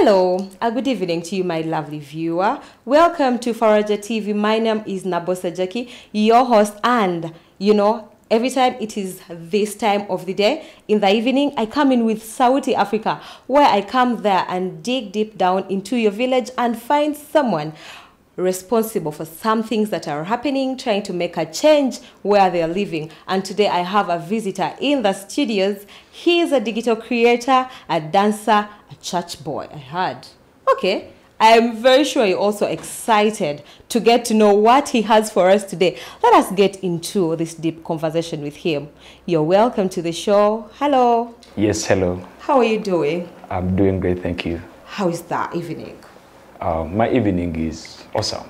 Hello, a good evening to you, my lovely viewer. Welcome to Faraja TV. My name is Nabosa Jackie, your host, and every time it is this time of the day, in the evening, I come in with Saudi Africa, where I come there and dig deep down into your village and find someone responsible for some things that are happening, trying to make a change where they are living. And today I have a visitor in the studios. He is a digital creator, a dancer, a church boy, I heard. Okay, I am very sure you're also excited to get to know what he has for us today. Let us get into this deep conversation with him. You're welcome to the show. Hello. Yes, hello. How are you doing? I'm doing great, thank you. How is that evening? My evening is awesome.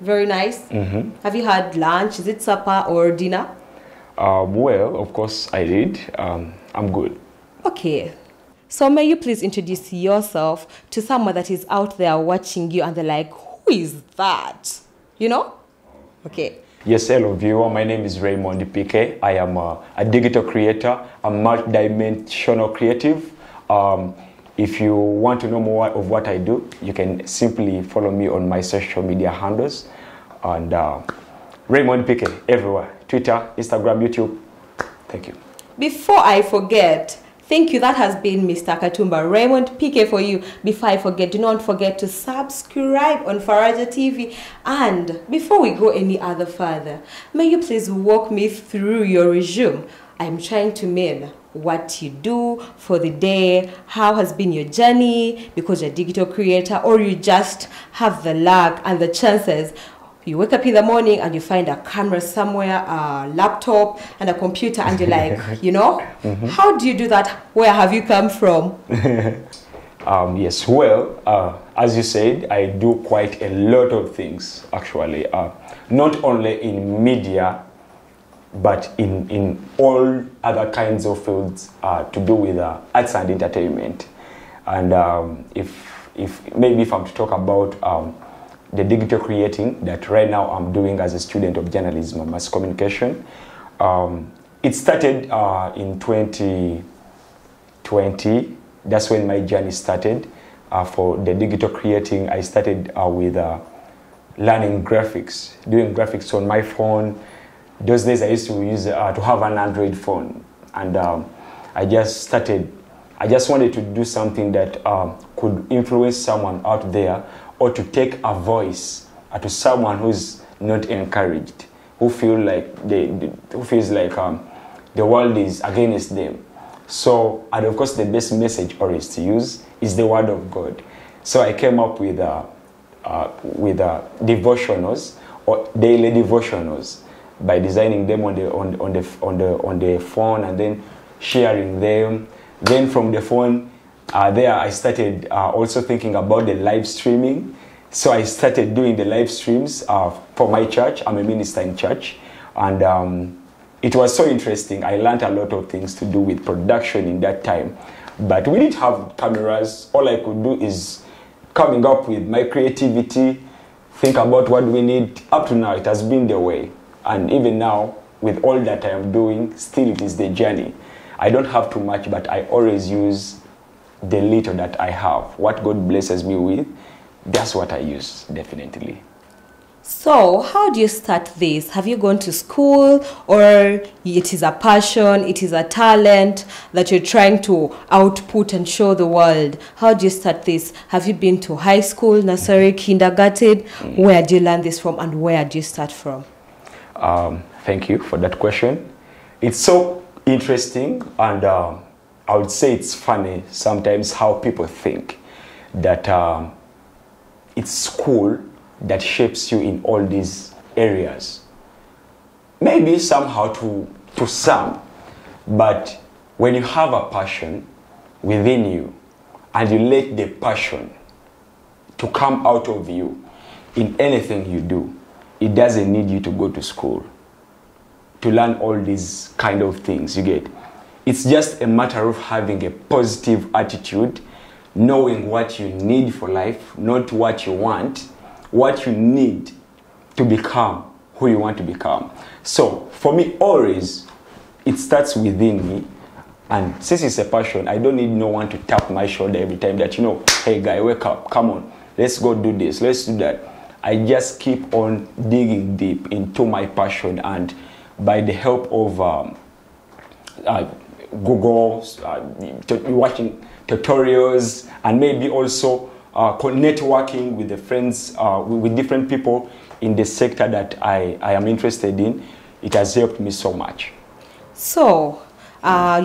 Very nice. Have you had lunch? Is it supper or dinner? Well, of course I did. I'm good. Okay. So may you please introduce yourself to someone that is out there watching you and they're like, who is that? You know? Okay. Yes, hello viewer. My name is Raymond PK. I am a digital creator, a multi-dimensional creative. If you want to know more of what I do, you can simply follow me on my social media handles. And Raymond PK everywhere. Twitter, Instagram, YouTube. Thank you. Before I forget, thank you. That has been Mr. Katumba. Raymond PK for you. Before I forget, do not forget to subscribe on Faraja TV. And before we go any other further, may you please walk me through your resume. I'm trying to mean what you do for the day, how has been your journey, because you're a digital creator, or you just have the luck and the chances. You wake up in the morning and you find a camera somewhere, a laptop and a computer, and you're like, how do you do that? Where have you come from? Yes, well, as you said, I do quite a lot of things, actually. Not only in media, but in all other kinds of fields to do with arts and entertainment. And if I'm to talk about the digital creating that right now I'm doing as a student of journalism and mass communication, it started in 2020. That's when my journey started. For the digital creating, I started with learning graphics, doing graphics on my phone. Those days I used to use to have an Android phone, and I just wanted to do something that could influence someone out there, or to take a voice to someone who's not encouraged, who feels like the world is against them. So, and of course, the best message always to use is the Word of God. So I came up with devotionals, or daily devotionals, by designing them on the phone and then sharing them. Then from the phone, there I started also thinking about the live streaming. So I started doing the live streams for my church. I'm a minister in church, and it was so interesting. I learned a lot of things to do with production in that time, but we didn't have cameras. All I could do is coming up with my creativity, think about what we need. Up to now, it has been the way. And even now, with all that I am doing, still it is the journey. I don't have too much, but I always use the little that I have. What God blesses me with, that's what I use, definitely. So, how do you start this? Have you gone to school, or it is a passion, it is a talent that you're trying to output and show the world? How do you start this? Have you been to high school, nursery, kindergarten? Where do you learn this from, and where do you start from? Thank you for that question. It's so interesting, and I would say it's funny sometimes how people think that it's school that shapes you in all these areas. Maybe somehow to some, but when you have a passion within you and you let the passion to come out of you in anything you do, it doesn't need you to go to school to learn all these kind of things, you get. It's just a matter of having a positive attitude, knowing what you need for life, not what you want, what you need to become who you want to become. So for me, always, it starts within me. And since it's a passion, I don't need no one to tap my shoulder every time that, you know, hey guy, wake up, come on, let's go do this, let's do that. I just keep on digging deep into my passion, and by the help of Google, watching tutorials, and maybe also networking with the friends, with different people in the sector that I am interested in, it has helped me so much. So,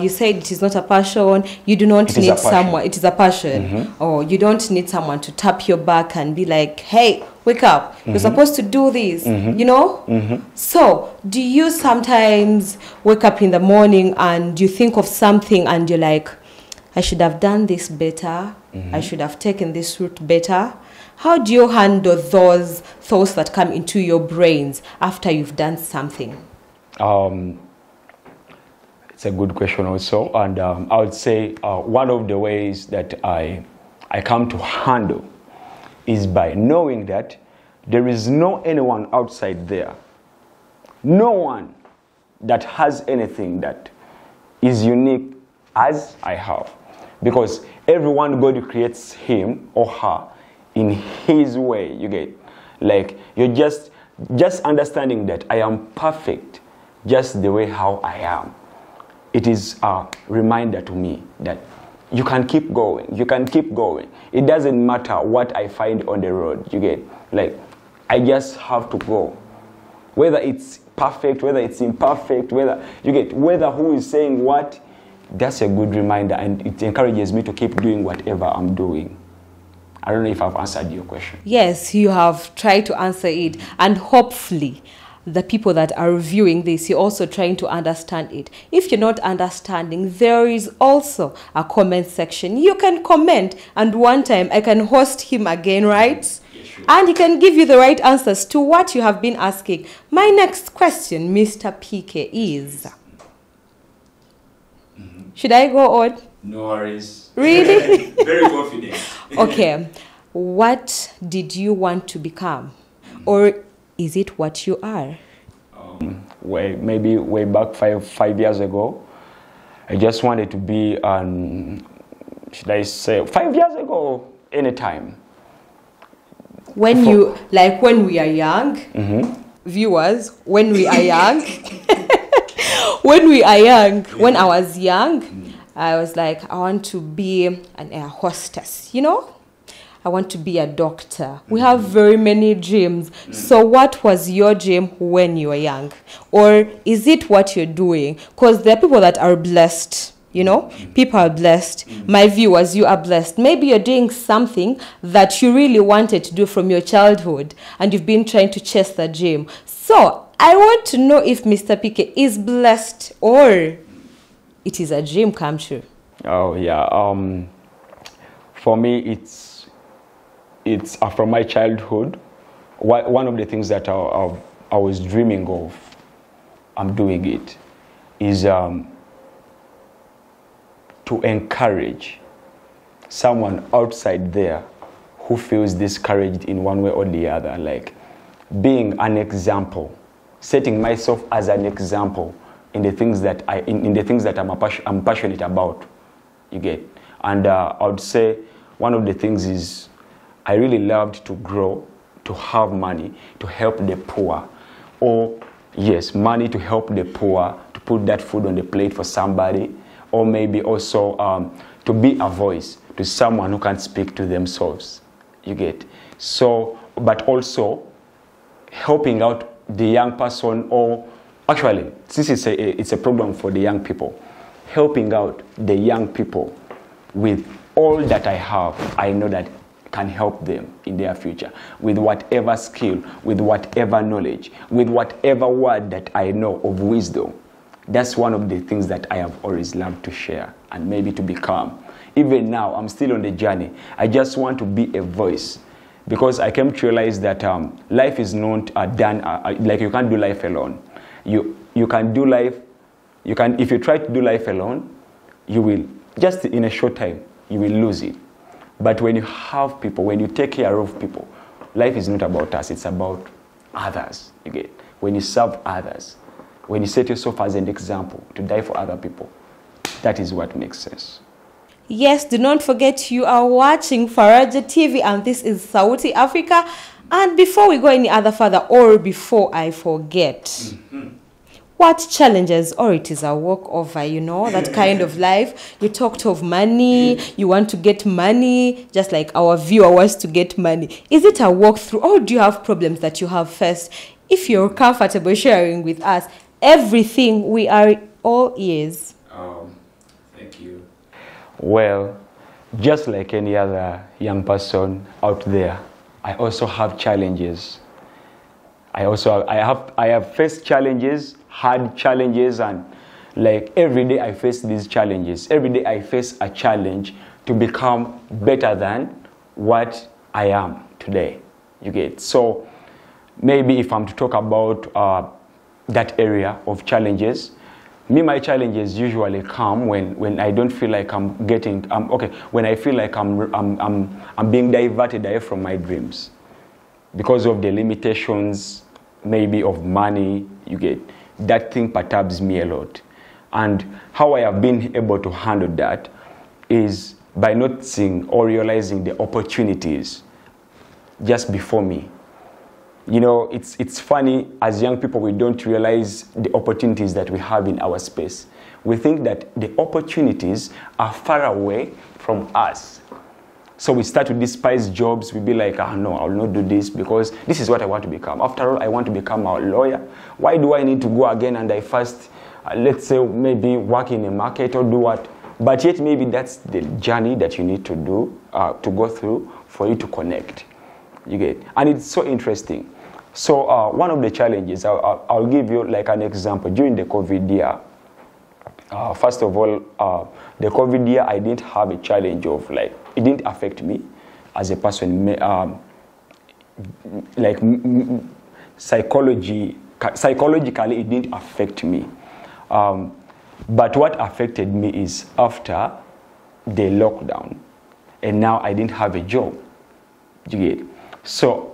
you said it is not a passion. You do not need someone. It is a passion. Or you don't need someone to tap your back and be like, hey, wake up. You're supposed to do this, you know? So, do you sometimes wake up in the morning and you think of something and you're like, I should have done this better. I should have taken this route better. How do you handle those thoughts that come into your brains after you've done something? It's a good question also, and I would say one of the ways that I come to handle is by knowing that there is no anyone outside there, no one that has anything that is unique as I have, because everyone God creates him or her in his way. You get, like, you're just understanding that I am perfect just the way how I am. It is a reminder to me that you can keep going. You can keep going. It doesn't matter what I find on the road. You get, like, I just have to go. Whether it's perfect, whether it's imperfect, whether who is saying what, that's a good reminder, and it encourages me to keep doing whatever I'm doing. I don't know if I've answered your question. Yes, you have tried to answer it, and hopefully the people that are viewing this, you're also trying to understand it. If you're not understanding, there is also a comment section. You can comment, and one time I can host him again, right? Yes, sure. And he can give you the right answers to what you have been asking. My next question, Mr. PK, is... Should I go on? No worries. Really? Very confident. Okay. What did you want to become? Or is it what you are? Maybe way back five years ago, I just wanted to be should I say 5 years ago, anytime. When we are young, viewers, when we are young, when I was young, I was like, I want to be an air hostess, you know? I want to be a doctor. We have very many dreams. So what was your dream when you were young? Or is it what you're doing? Because there are people that are blessed, you know? People are blessed. My viewers, you are blessed. Maybe you're doing something that you really wanted to do from your childhood, and you've been trying to chase the dream. So I want to know if Mr. PK is blessed or it is a dream come true. Oh, yeah. For me, it's from my childhood. One of the things that I was dreaming of, I'm doing it, is to encourage someone outside there who feels discouraged in one way or the other, like being an example, setting myself as an example in the things that I'm passionate about. You get, and I would say one of the things is I really loved to grow, to have money, to help the poor, or yes, money to help the poor, to put that food on the plate for somebody, or maybe also to be a voice to someone who can't speak to themselves. You get, so, but also helping out the young person, or actually, since it's a program for the young people, helping out the young people with all that I have, I know that can help them in their future, with whatever skill, with whatever knowledge, with whatever word that I know of wisdom. That's one of the things that I have always loved to share and maybe to become. Even now, I'm still on the journey. I just want to be a voice, because I came to realize that life is not done, like you can't do life alone. You can do life, if you try to do life alone, you will, just in a short time, you will lose it. But when you have people, when you take care of people, life is not about us, it's about others. You get, when you serve others, when you set yourself as an example to die for other people, That is what makes sense. Yes, do not forget you are watching Faraja TV and this is Sauti Africa. And before we go any other further, or before I forget, what challenges, or it is a walkover, you know, that kind of life. You talked of money, you want to get money, just like our viewer wants to get money. Is it a walkthrough, or do you have problems that you have first? If you're comfortable sharing with us everything, we are all ears. Thank you. Well, just like any other young person out there, I also have challenges. I have faced challenges, hard challenges, and like every day I face these challenges. Every day I face a challenge to become better than what I am today. You get? So maybe if I'm to talk about that area of challenges, my challenges usually come when I don't feel like I'm getting when I feel like I'm being diverted away from my dreams because of the limitations maybe of money. You get? That thing perturbs me a lot, and how I have been able to handle that is by noticing or realizing the opportunities just before me. You know, it's funny, as young people, we don't realize the opportunities that we have in our space. We think that the opportunities are far away from us. So we start to despise jobs. We be like, no, I will not do this because this is what I want to become. After all, I want to become a lawyer. Why do I need to go again and I first, let's say, maybe work in a market or do what? But yet maybe that's the journey that you need to do, to go through for you to connect. You get? And it's so interesting. So one of the challenges, I'll give you like an example. During the COVID year, first of all, the COVID year, I didn't have a challenge of like, it didn't affect me as a person, psychologically, it didn't affect me. But what affected me is after the lockdown, and now I didn't have a job. You get? So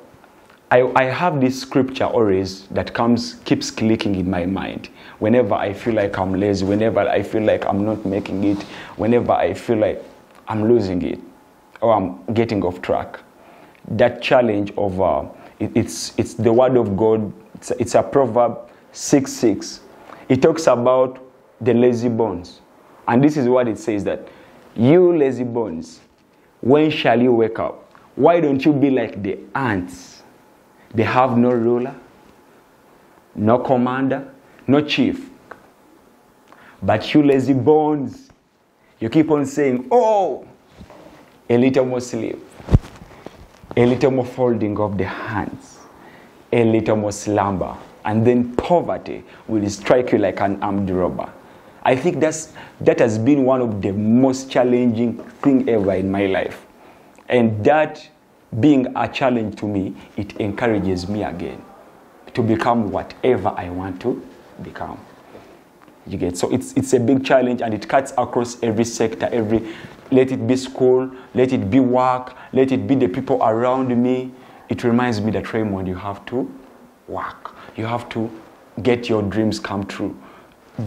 I have this scripture always that keeps clicking in my mind. Whenever I feel like I'm lazy, whenever I feel like I'm not making it, whenever I feel like I'm losing it, or I'm getting off track. That challenge of, it's the word of God, it's a Proverb 6:6. It talks about the lazy bones. And this is what it says, that you lazy bones, when shall you wake up? Why don't you be like the ants? They have no ruler, no commander, no chief. But you lazy bones, you keep on saying, oh, a little more sleep, a little more folding of the hands, a little more slumber, and then poverty will strike you like an armed robber. I think that has been one of the most challenging thing ever in my life. And that being a challenge to me, it encourages me again to become whatever I want to become. You get? So it's a big challenge, and it cuts across every sector, let it be school, let it be work, let it be the people around me. It reminds me that, Raymond, you have to work. You have to get your dreams come true.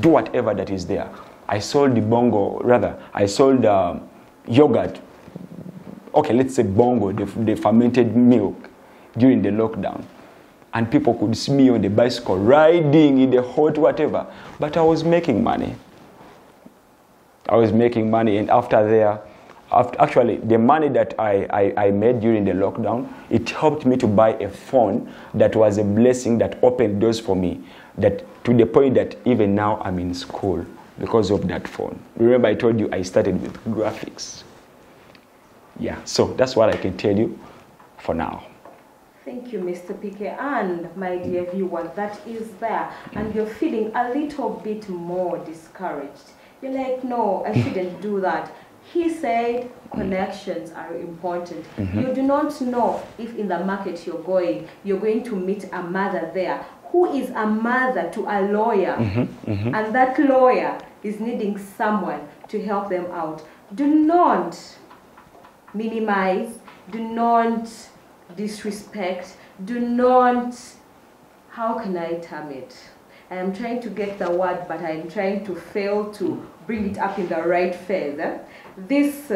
Do whatever that is there. I sold yogurt. Okay, let's say bongo, the fermented milk during the lockdown. And people could see me on the bicycle riding in the hot whatever. But I was making money. And actually, the money that I made during the lockdown, it helped me to buy a phone that was a blessing that opened doors for me, that to the point that even now I'm in school because of that phone. Remember I told you I started with graphics. Yeah, so that's what I can tell you for now. Thank you, Mr. PK. And my dear viewer, that is there. And you're feeling a little bit more discouraged. You're like, no, I shouldn't do that. He said connections are important. You do not know if in the market you're going to meet a mother there who is a mother to a lawyer. And that lawyer is needing someone to help them out. Do not minimize, do not disrespect, do not, how can I term it? I am trying to get the word, but I'm trying to fail to bring it up in the right phase. This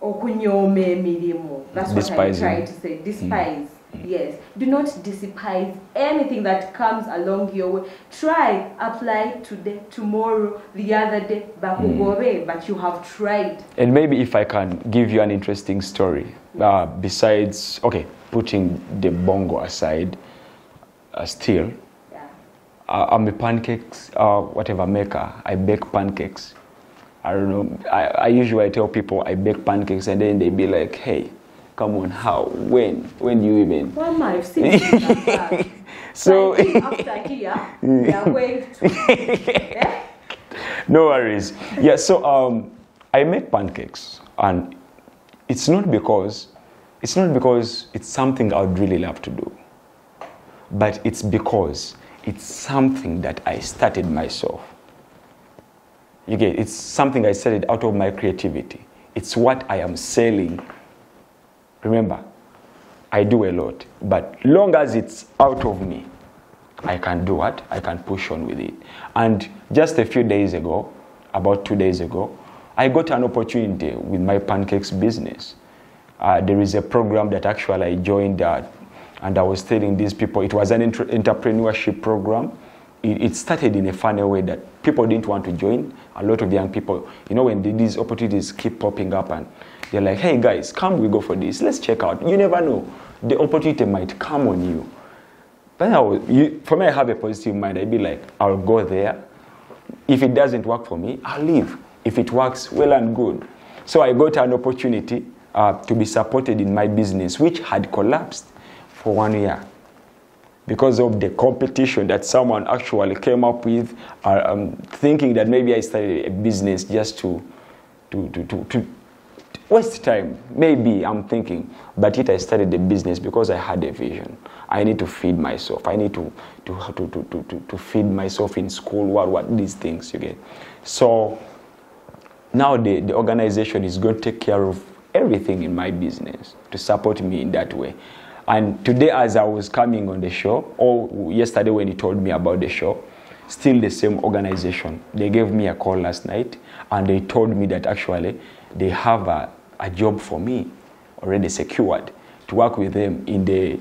okunyome milimo. That's what I'm trying to say. Despise. Yes. Do not despise anything that comes along your way. Try, apply today, tomorrow, the other day, but you have tried. And maybe if I can give you an interesting story, besides, okay, putting the bongo aside, still, I'm a pancakes, whatever maker. I bake pancakes. I don't know. I usually tell people I bake pancakes, and then they be like, "Hey, come on, how? When do you even?" Well, I've seen it. So after here, we are going to. No worries. Yeah. So I make pancakes, and it's not because it's something I would really love to do, but it's because it's something that I started myself. You get, it's something I started out of my creativity. It's what I am selling. Remember, I do a lot, but long as it's out of me, I can do what? I can push on with it. And just a few days ago, about 2 days ago, I got an opportunity with my pancakes business. There is a program that actually I joined, and I was telling these people, it was an entrepreneurship program. It started in a funny way that people didn't want to join. A lot of young people, you know, when these opportunities keep popping up and they're like, "Hey guys, come, we go for this. Let's check out." You never know. The opportunity might come on you. But for me, I have a positive mind. I'd be like, I'll go there. If it doesn't work for me, I'll leave. If it works, well and good. So I got an opportunity to be supported in my business, which had collapsed for 1 year. Because of the competition that someone actually came up with, thinking that maybe I started a business just to waste time. Maybe I'm thinking, but I started a business because I had a vision. I need to feed myself. I need to feed myself in school. What these things you get. So now the organization is going to take care of everything in my business to support me in that way. And today, as I was coming on the show, or yesterday when he told me about the show, still the same organization. They gave me a call last night, and they told me that actually they have a job for me already secured to work with them in the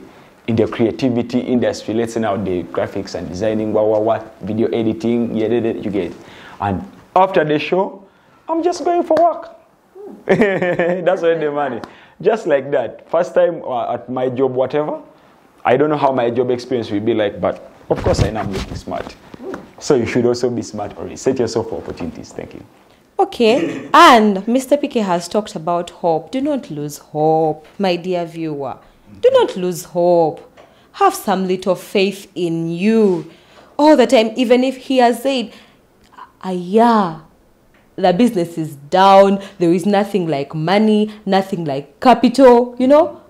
creativity industry. Let's say now the graphics and designing, video editing, you get. And after the show, I'm just going for work. That's already the money. Just like that. First time at my job, whatever. I don't know how my job experience will be like, but of course I know I'm looking smart. So you should also be smart already. Set yourself for opportunities. Thank you. Okay. And Mr. Piqué has talked about hope. Do not lose hope, my dear viewer. Do not lose hope. Have some little faith in you. All the time, even if he has said, the business is down, there is nothing like money, nothing like capital,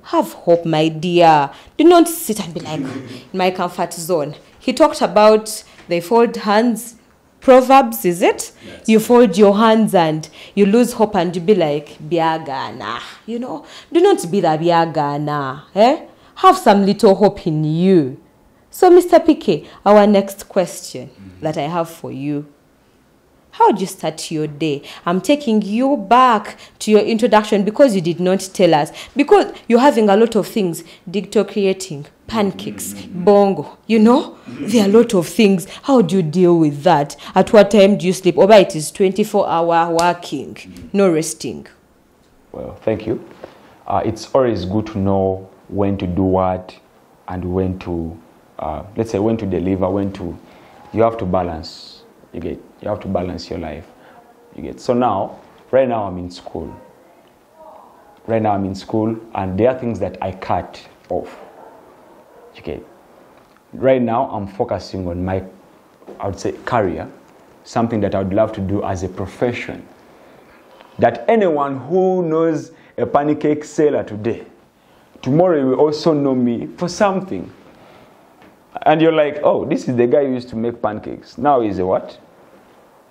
have hope, my dear. Do not sit and be like, in my comfort zone. He talked about they fold hands, Proverbs, is it? Yes. You fold your hands and you lose hope and you be like, biagana, do not be the biagana, Have some little hope in you. So, Mr. Piqué, our next question that I have for you. How did you start your day? I'm taking you back to your introduction because you did not tell us. Because you're having a lot of things. Digital creating, pancakes, bongo, There are a lot of things. How do you deal with that? At what time do you sleep? Or it is 24-hour working, no resting. Well, thank you. It's always good to know when to do what and when to, let's say when to deliver, you have to balance. You have to balance your life. So now, right now I'm in school. And there are things that I cut off. Right now I'm focusing on my, I would say, career, something that I would love to do as a profession. That anyone who knows a pancake seller today, tomorrow will also know me for something. And you're like, oh, this is the guy who used to make pancakes. Now he's a what?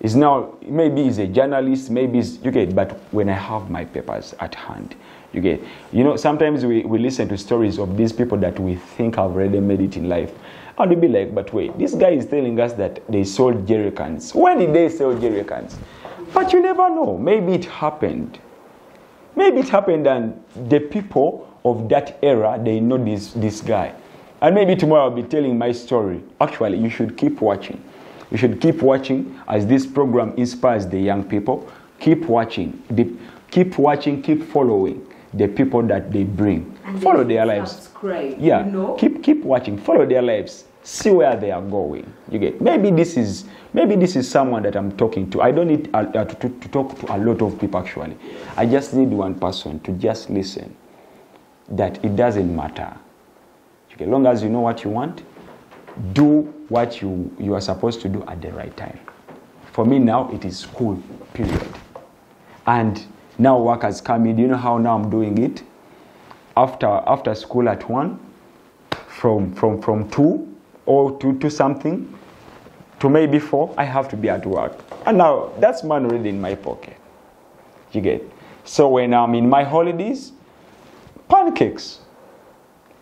Maybe he's a journalist, maybe he's, but when I have my papers at hand, You get, you know, sometimes we listen to stories of these people that we think have already made it in life. And we'll be like, but wait, this guy is telling us that they sold jerry cans. When did they sell jerry cans? But you never know. Maybe it happened. Maybe it happened and the people of that era, they know this guy. And maybe tomorrow I'll be telling my story. Actually, you should keep watching. You should keep watching as this program inspires the young people. Keep watching. Keep watching, keep following the people that they bring. And follow their lives. Subscribe, yeah. You know? Keep watching. Follow their lives. See where they are going. You get. Maybe this is someone that I'm talking to. I don't need to talk to a lot of people actually. I just need one person to just listen. That it doesn't matter. As long as you know what you want, do what you are supposed to do at the right time. For me now, it is school, period. And now work has come in. Do you know how now I'm doing it? After school at 1, from 2 or 2 to something, to maybe 4, I have to be at work. And now, that's money already in my pocket. You get? So when I'm in my holidays, pancakes.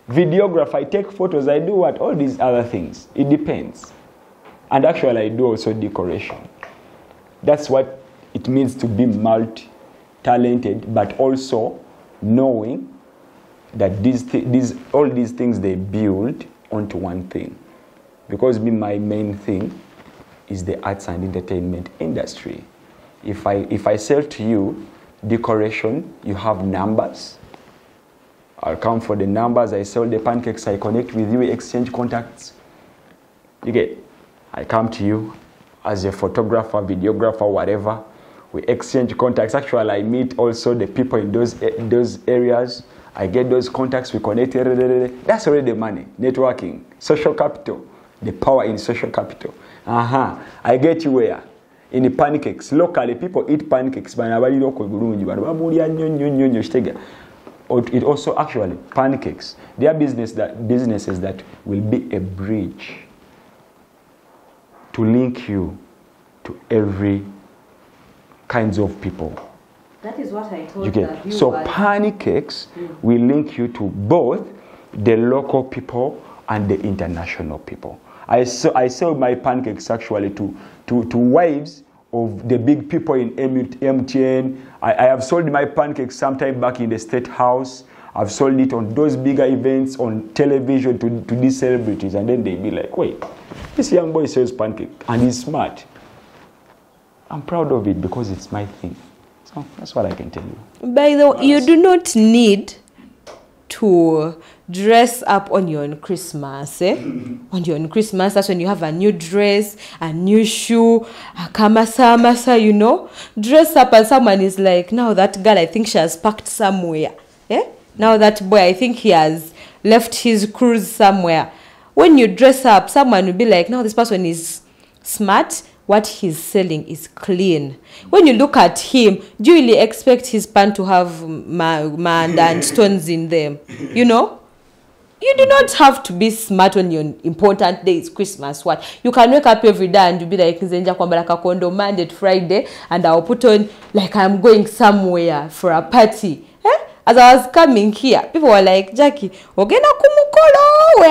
Videographer, I take photos, I do what? All these other things. It depends. And actually, I do also decoration. That's what it means to be multi-talented, but also knowing that all these things, they build onto one thing. Because my main thing is the arts and entertainment industry. If I sell to you decoration, you have numbers. I'll come for the numbers, I sell the pancakes, I connect with you, exchange contacts. You get, I come to you as a photographer, videographer, whatever. We exchange contacts. Actually, I meet also the people in those areas. I get those contacts, we connect. That's already the money. Networking, social capital, the power in social capital. I get you where? In the pancakes. Locally, people eat pancakes. It also actually pancakes. They are businesses that will be a bridge to link you to every kinds of people. That is what I told you. So pancakes will link you to both the local people and the international people. I sell my pancakes actually to wives of the big people in MTN. I have sold my pancakes sometime back in the State House. I've sold it on those bigger events on television to these celebrities, and then they be like, wait, this young boy sells pancake and he's smart. I'm proud of it because it's my thing. So that's what I can tell you. By the way, you do not need to dress up on your own Christmas, on your own Christmas. That's when you have a new dress, a new shoe, a kamasa, you know. Dress up and someone is like, now that girl, I think she has packed somewhere. Now that boy, I think he has left his cruise somewhere. When you dress up, someone will be like, now this person is smart. What he's selling is clean. When you look at him, do you really expect his pants to have mud and stones in them? You know? You do not have to be smart on your important day. It's Christmas. What? You can wake up every day and you be like, Monday to Friday, and I'll put on like I'm going somewhere for a party. As I was coming here, people were like, Jackie, where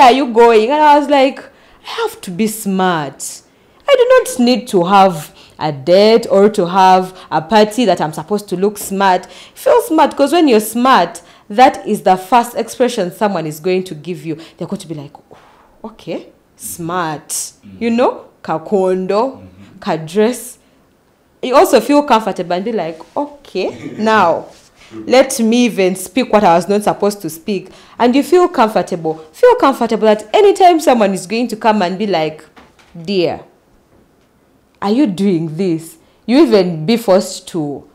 are you going? And I was like, I have to be smart. I do not need to have a date or to have a party that I'm supposed to look smart. Feel smart, because when you're smart, that is the first expression someone is going to give you. They're going to be like, oh, okay, smart. You know, kakondo, kadress. You also feel comfortable and be like, okay, now let me even speak what I was not supposed to speak. And you feel comfortable. Feel comfortable that anytime someone is going to come and be like, dear, are you doing this? You even be forced to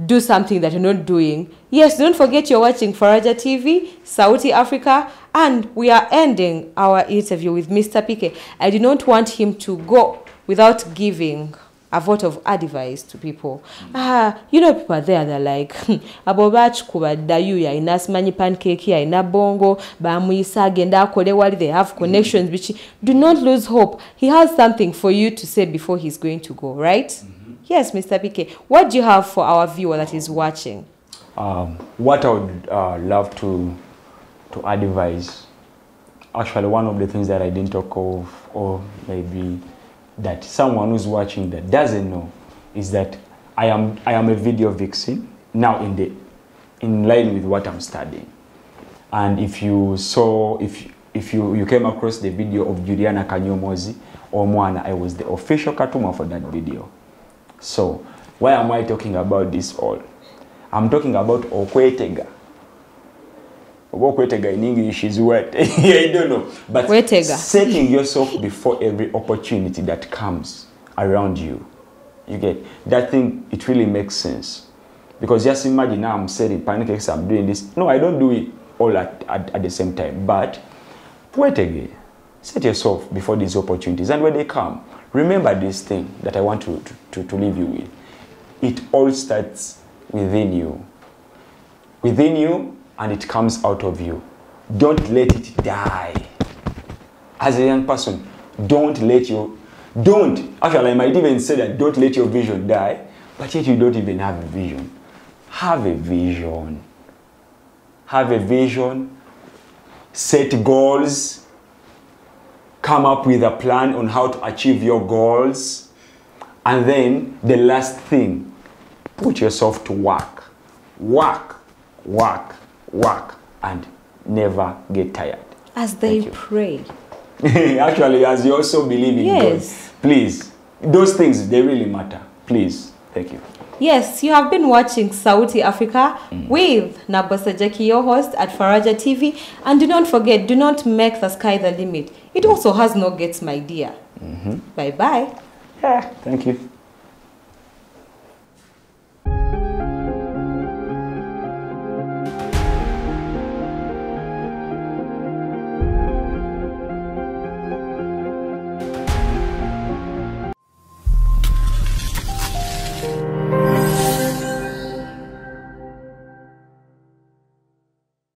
do something that you're not doing. Yes, don't forget you're watching Faraja TV, Saudi Africa, and we are ending our interview with Mr. Pique. I do not want him to go without giving a vote of advice to people. You know, people are there, they're like, abobach kubadayu ina simanyi pancake ya ina bongo, bamuisa agenda akole wali, they have connections, which do not lose hope. He has something for you to say before he's going to go, right? Yes, Mr. Pique. What do you have for our viewer that is watching? What I would love to advise, actually one of the things that I didn't talk of, or maybe that someone who's watching that doesn't know, is that I am a video vixen now in line with what I'm studying. And if you saw, if you came across the video of Juliana Kanyomozi or Mwana, I was the official Katuma for that video. So why am I talking about this all? I'm talking about Okwetega. Okwetega in English is what? I don't know. But Kwetega. Setting yourself before every opportunity that comes around you. You get that thing, it really makes sense. Because just imagine now I'm selling pancakes, I'm doing this. No, I don't do it all at the same time. But wait again. Set yourself before these opportunities. And when they come, remember this thing that I want to leave you with. It all starts within you. Within you, and it comes out of you. Don't let it die. As a young person, actually I might even say that don't let your vision die, but yet you don't even have a vision. Have a vision. Have a vision. Set goals. Come up with a plan on how to achieve your goals. And then the last thing, put yourself to work. Work, work, work, and never get tired. As they pray. Actually, as you also believe in God. Please, those things, they really matter. Please, thank you. Yes, you have been watching Sauti Africa with Nabosa Jackie, your host at Faraja TV. And do not forget, do not make the sky the limit. It also has no gates, my dear. Bye-bye. Yeah, thank you.